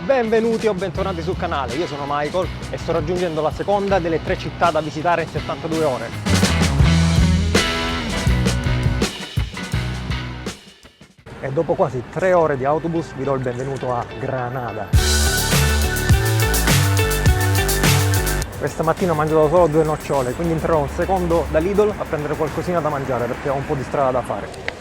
Benvenuti o bentornati sul canale, io sono Michael e sto raggiungendo la seconda delle 3 città da visitare in 72 ore. E dopo quasi 3 ore di autobus vi do il benvenuto a Granada. Questa mattina ho mangiato solo 2 nocciole, quindi entrerò un secondo da Lidl a prendere qualcosina da mangiare perché ho un po' di strada da fare.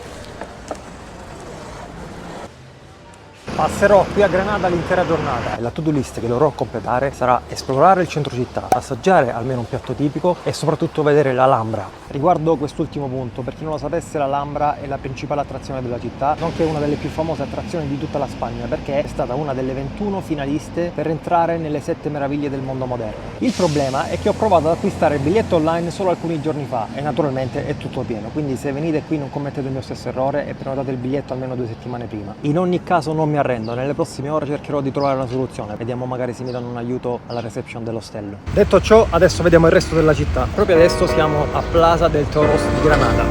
Passerò qui a Granada l'intera giornata e la to-do list che dovrò completare sarà esplorare il centro città, assaggiare almeno un piatto tipico e soprattutto vedere l'Alhambra. Riguardo quest'ultimo punto, per chi non lo sapesse, l'Alhambra è la principale attrazione della città, nonché una delle più famose attrazioni di tutta la Spagna perché è stata una delle 21 finaliste per entrare nelle 7 meraviglie del mondo moderno. Il problema è che ho provato ad acquistare il biglietto online solo alcuni giorni fa e naturalmente è tutto pieno, quindi se venite qui non commettete il mio stesso errore e prenotate il biglietto almeno 2 settimane prima. In ogni caso non mi arrendo, nelle prossime ore cercherò di trovare una soluzione, vediamo magari se mi danno un aiuto alla reception dell'ostello. Detto ciò, adesso vediamo il resto della città. Proprio adesso siamo a Plaza del Toros di Granada.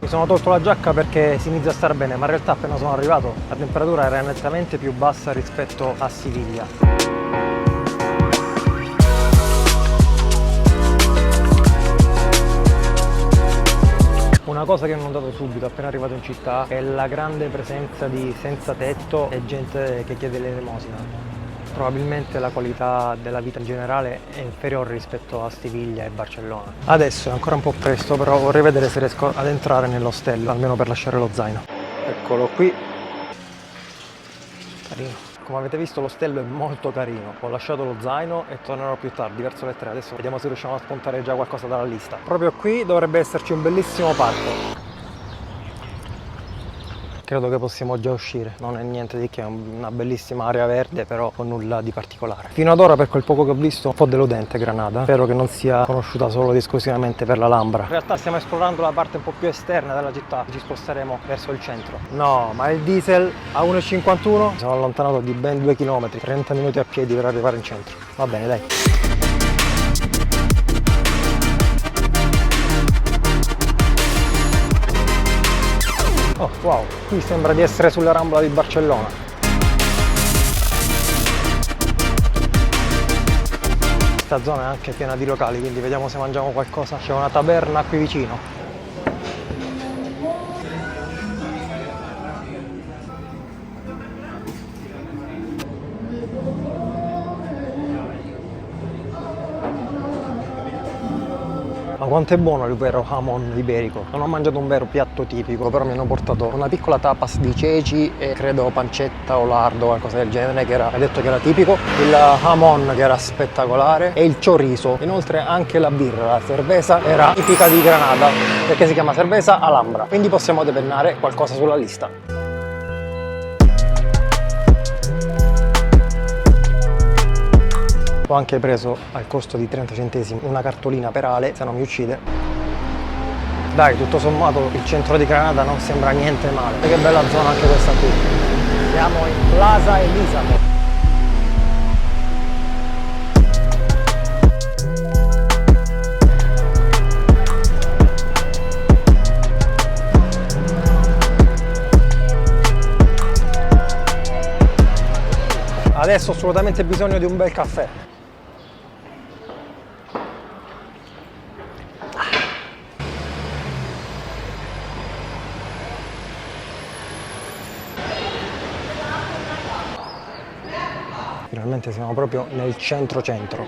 Mi sono tolto la giacca perché si inizia a star bene, ma in realtà appena sono arrivato la temperatura era nettamente più bassa rispetto a Siviglia. Una cosa che ho notato subito appena arrivato in città è la grande presenza di senza tetto e gente che chiede l'elemosina. Probabilmente la qualità della vita in generale è inferiore rispetto a Siviglia e Barcellona. Adesso è ancora un po' presto, però vorrei vedere se riesco ad entrare nell'ostello, almeno per lasciare lo zaino. Eccolo qui. Carino. Come avete visto l'ostello è molto carino, ho lasciato lo zaino e tornerò più tardi, verso le 3, adesso vediamo se riusciamo a spuntare già qualcosa dalla lista. Proprio qui dovrebbe esserci un bellissimo parco. Credo che possiamo già uscire, non è niente di che, è una bellissima area verde però con nulla di particolare. Fino ad ora per quel poco che ho visto un po' deludente Granada, spero che non sia conosciuta solo ed esclusivamente per l'Alhambra. In realtà stiamo esplorando la parte un po' più esterna della città, ci sposteremo verso il centro. No, ma il diesel a 1,51? Mi sono allontanato di ben 2 km, 30 minuti a piedi per arrivare in centro. Va bene, dai. Oh wow, qui sembra di essere sulla Rambla di Barcellona. Questa zona è anche piena di locali, quindi vediamo se mangiamo qualcosa. C'è una taverna qui vicino. Ma quanto è buono il vero jamon iberico. Non ho mangiato un vero piatto tipico, però mi hanno portato una piccola tapas di ceci e credo pancetta o lardo, qualcosa del genere, che era detto che era tipico, il jamon che era spettacolare e il chorizo. Inoltre anche la birra, la cerveza, era tipica di Granada perché si chiama cerveza Alhambra, quindi possiamo depennare qualcosa sulla lista. Ho anche preso al costo di 30 centesimi una cartolina per Ale, se non mi uccide. Dai, tutto sommato il centro di Granada non sembra niente male. E che bella zona anche questa qui. Siamo in Plaza Elizabeth. Adesso ho assolutamente bisogno di un bel caffè. Finalmente siamo proprio nel centro-centro.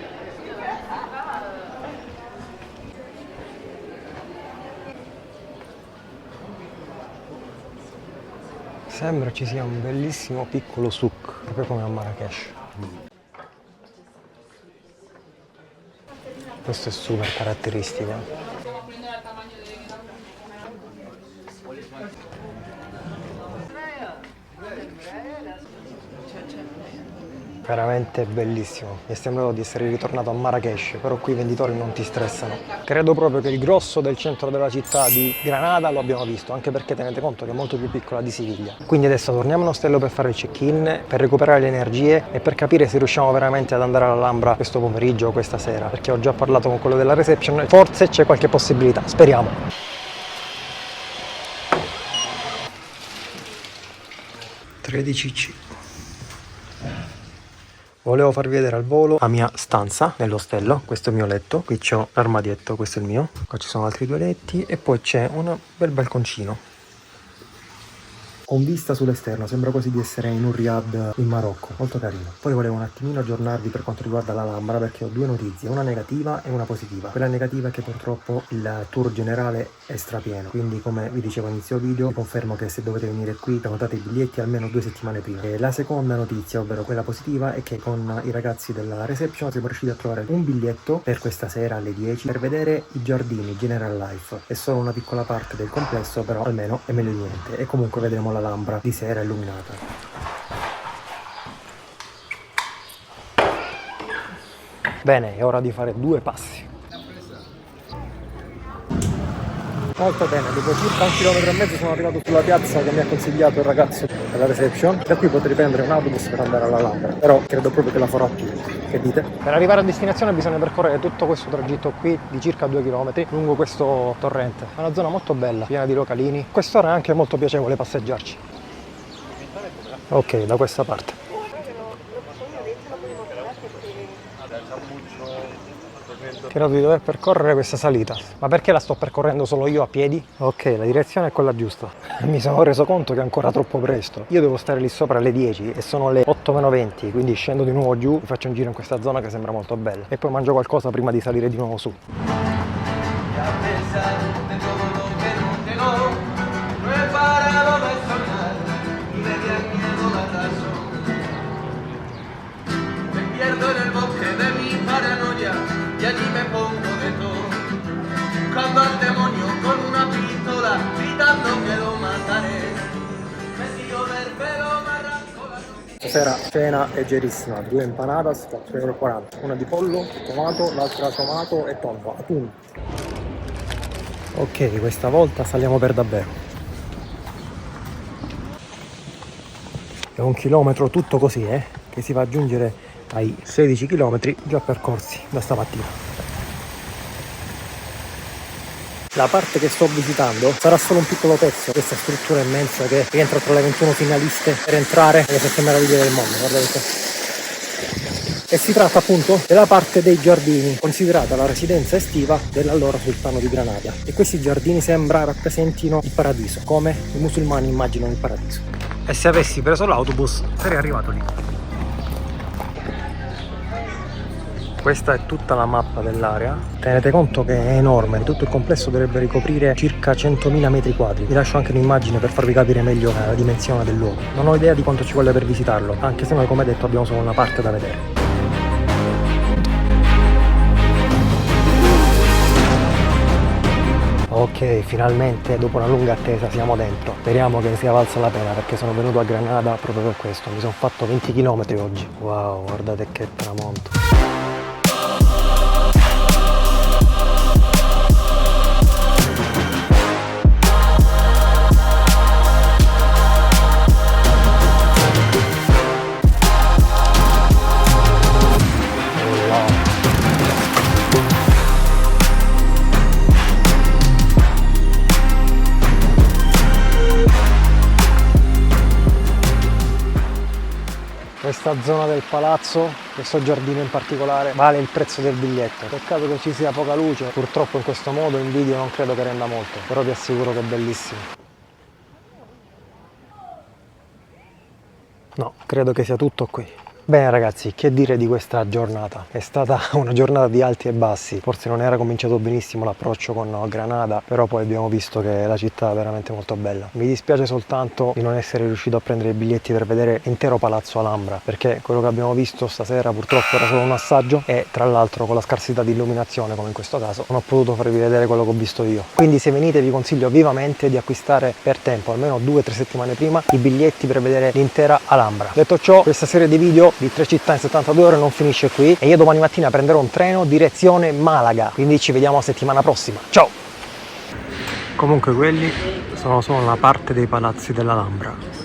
Sembra ci sia un bellissimo piccolo souk, proprio come a Marrakesh. Questo è super caratteristico. Veramente bellissimo, mi è sembrato di essere ritornato a Marrakesh, però qui i venditori non ti stressano. Credo proprio che il grosso del centro della città di Granada lo abbiamo visto, anche perché tenete conto che è molto più piccola di Siviglia. Quindi adesso torniamo in ostello per fare il check-in, per recuperare le energie e per capire se riusciamo veramente ad andare all'Alhambra questo pomeriggio o questa sera, perché ho già parlato con quello della reception, forse c'è qualche possibilità, speriamo. 13C. Volevo farvi vedere al volo la mia stanza nell'ostello. Questo è il mio letto, qui c'ho l'armadietto, questo è il mio, qua ci sono altri 2 letti e poi c'è un bel balconcino con vista sull'esterno, sembra quasi di essere in un riad in Marocco, molto carino. Poi volevo un attimino aggiornarvi per quanto riguarda l'Alhambra, perché ho 2 notizie, una negativa e una positiva. Quella negativa è che purtroppo il tour generale è strapieno, quindi come vi dicevo all'inizio video, vi confermo che se dovete venire qui prenotate i biglietti almeno 2 settimane prima. E la seconda notizia, ovvero quella positiva, è che con i ragazzi della reception siamo riusciti a trovare un biglietto per questa sera alle 10 per vedere i giardini General Life. È solo una piccola parte del complesso, però almeno è meglio di niente. E comunque vedremo l'Alhambra di sera illuminata. Bene, è ora di fare 2 passi. Molto bene, dopo circa 1,5 km sono arrivato sulla piazza che mi ha consigliato il ragazzo della reception. Da qui potrei prendere un autobus per andare all'Alhambra, però credo proprio che la farò a piedi. Che dite? Per arrivare a destinazione bisogna percorrere tutto questo tragitto qui di circa 2 km lungo questo torrente. È una zona molto bella, piena di localini. Quest'ora è anche molto piacevole passeggiarci. Ok, da questa parte. Credo di dover percorrere questa salita. Ma perché la sto percorrendo solo io a piedi? Ok, la direzione è quella giusta. Mi sono reso conto che è ancora troppo presto. Io devo stare lì sopra alle 10 e sono le 8:20, quindi scendo di nuovo giù, faccio un giro in questa zona che sembra molto bella e poi mangio qualcosa prima di salire di nuovo su. Y allí me pongo de todo, buscando al demonio con una pistola, gritando que lo mataré. Me tiro del pelo, me arranco la noche. Stasera cena leggerissima, 2 empanadas, 4,40 €. Una di pollo, tomato, l'altra tomato e tonno, atún. Ok, questa volta saliamo per davvero. È 1 chilometro tutto così, che si va a giungere ai 16 km già percorsi da stamattina. La parte che sto visitando sarà solo un piccolo pezzo, questa struttura immensa che rientra tra le 21 finaliste per entrare nelle 7 meraviglie del mondo, guardate. E si tratta appunto della parte dei giardini, considerata la residenza estiva dell'allora sultano di Granada. E questi giardini sembra rappresentino il paradiso, come i musulmani immaginano il paradiso. E se avessi preso l'autobus sarei arrivato lì. Questa è tutta la mappa dell'area. Tenete conto che è enorme, tutto il complesso dovrebbe ricoprire circa 100.000 metri quadri. Vi lascio anche un'immagine per farvi capire meglio la dimensione del luogo. Non ho idea di quanto ci voglia per visitarlo, anche se noi, come detto, abbiamo solo una parte da vedere. Ok, finalmente dopo una lunga attesa siamo dentro. Speriamo che sia valsa la pena, perché sono venuto a Granada proprio per questo. Mi sono fatto 20 km oggi. Wow, guardate che tramonto. Questa zona del palazzo, questo giardino in particolare, vale il prezzo del biglietto. Peccato che ci sia poca luce, purtroppo in questo modo in video non credo che renda molto, però vi assicuro che è bellissimo. No, credo che sia tutto qui. Bene ragazzi, che dire di questa giornata? È stata una giornata di alti e bassi, forse non era cominciato benissimo l'approccio con Granada, però poi abbiamo visto che la città è veramente molto bella. Mi dispiace soltanto di non essere riuscito a prendere i biglietti per vedere l'intero palazzo Alhambra, perché quello che abbiamo visto stasera purtroppo era solo un assaggio e tra l'altro con la scarsità di illuminazione, come in questo caso, non ho potuto farvi vedere quello che ho visto io. Quindi se venite vi consiglio vivamente di acquistare per tempo, almeno 2 o 3 settimane prima, i biglietti per vedere l'intera Alhambra. Detto ciò, questa serie di video di 3 città in 72 ore non finisce qui e io domani mattina prenderò un treno direzione Malaga, quindi ci vediamo la settimana prossima. Ciao! Comunque quelli sono solo una parte dei palazzi dell'Alhambra.